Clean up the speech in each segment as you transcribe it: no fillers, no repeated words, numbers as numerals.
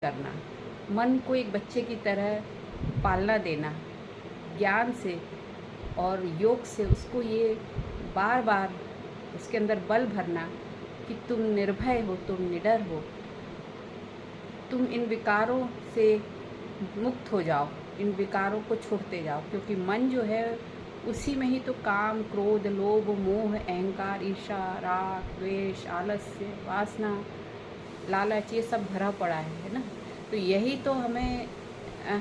करना, मन को एक बच्चे की तरह पालना देना, ज्ञान से और योग से उसको ये बार बार उसके अंदर बल भरना कि तुम निर्भय हो, तुम निडर हो, तुम इन विकारों से मुक्त हो जाओ, इन विकारों को छोड़ते जाओ। क्योंकि मन जो है उसी में ही तो काम, क्रोध, लोभ, मोह, अहंकार, ईर्ष्या, राग, द्वेष, आलस्य, वासना, लालच, ये सब भरा पड़ा है ना। तो यही तो हमें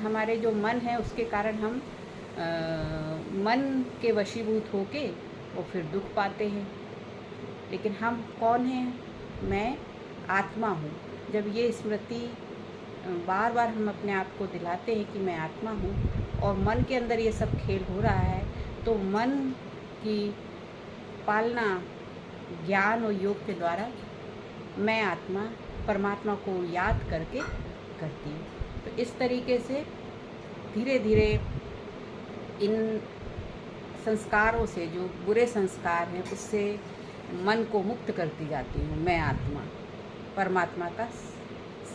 हमारे जो मन है उसके कारण हम मन के वशीभूत होके और फिर दुख पाते हैं। लेकिन हम कौन हैं? मैं आत्मा हूँ। जब ये स्मृति बार बार हम अपने आप को दिलाते हैं कि मैं आत्मा हूँ और मन के अंदर ये सब खेल हो रहा है, तो मन की पालना ज्ञान और योग के द्वारा मैं आत्मा परमात्मा को याद करके करती हूँ। तो इस तरीके से धीरे धीरे इन संस्कारों से, जो बुरे संस्कार हैं, उससे मन को मुक्त करती जाती हूँ मैं आत्मा, परमात्मा का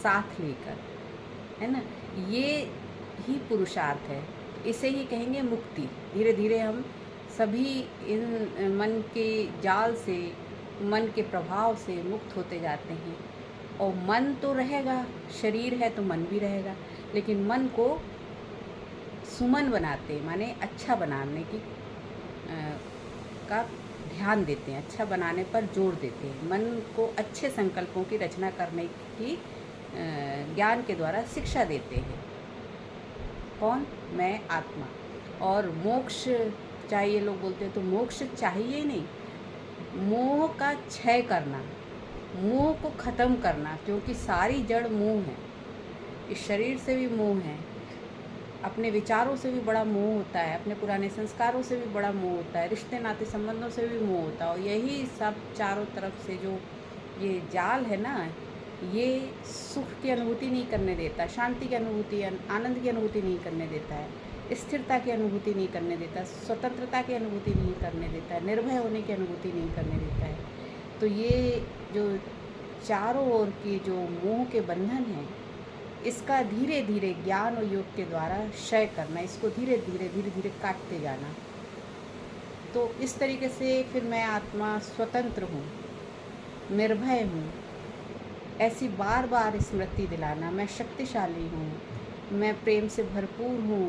साथ लेकर, है ना। ये ही पुरुषार्थ है, इसे ही कहेंगे मुक्ति। धीरे धीरे हम सभी इन मन के जाल से, मन के प्रभाव से मुक्त होते जाते हैं। और मन तो रहेगा, शरीर है तो मन भी रहेगा, लेकिन मन को सुमन बनाते, माने अच्छा बनाने की का ध्यान देते हैं, अच्छा बनाने पर जोर देते हैं। मन को अच्छे संकल्पों की रचना करने की ज्ञान के द्वारा शिक्षा देते हैं। कौन? मैं आत्मा। और मोक्ष चाहिए, लोग बोलते हैं तो मोक्ष चाहिए ही नहीं, मोह का क्षय करना, मोह को ख़त्म करना। क्योंकि सारी जड़ मोह है, इस शरीर से भी मोह है, अपने विचारों से भी बड़ा मोह होता है, अपने पुराने संस्कारों से भी बड़ा मोह होता है, रिश्ते नाते संबंधों से भी मोह होता है। और यही सब चारों तरफ से जो ये जाल है ना, ये सुख की अनुभूति नहीं करने देता, शांति की अनुभूति, आनंद की अनुभूति नहीं करने देता है, स्थिरता की अनुभूति नहीं करने देता, स्वतंत्रता की अनुभूति नहीं करने देता है, निर्भय होने की अनुभूति नहीं करने देता है। तो ये जो चारों ओर की जो मोह के बंधन हैं, इसका धीरे धीरे ज्ञान और योग के द्वारा क्षय करना, इसको धीरे धीरे काटते जाना। तो इस तरीके से फिर मैं आत्मा स्वतंत्र हूँ, निर्भय हूँ, ऐसी बार बार स्मृति दिलाना। मैं शक्तिशाली हूँ, मैं प्रेम से भरपूर हूँ,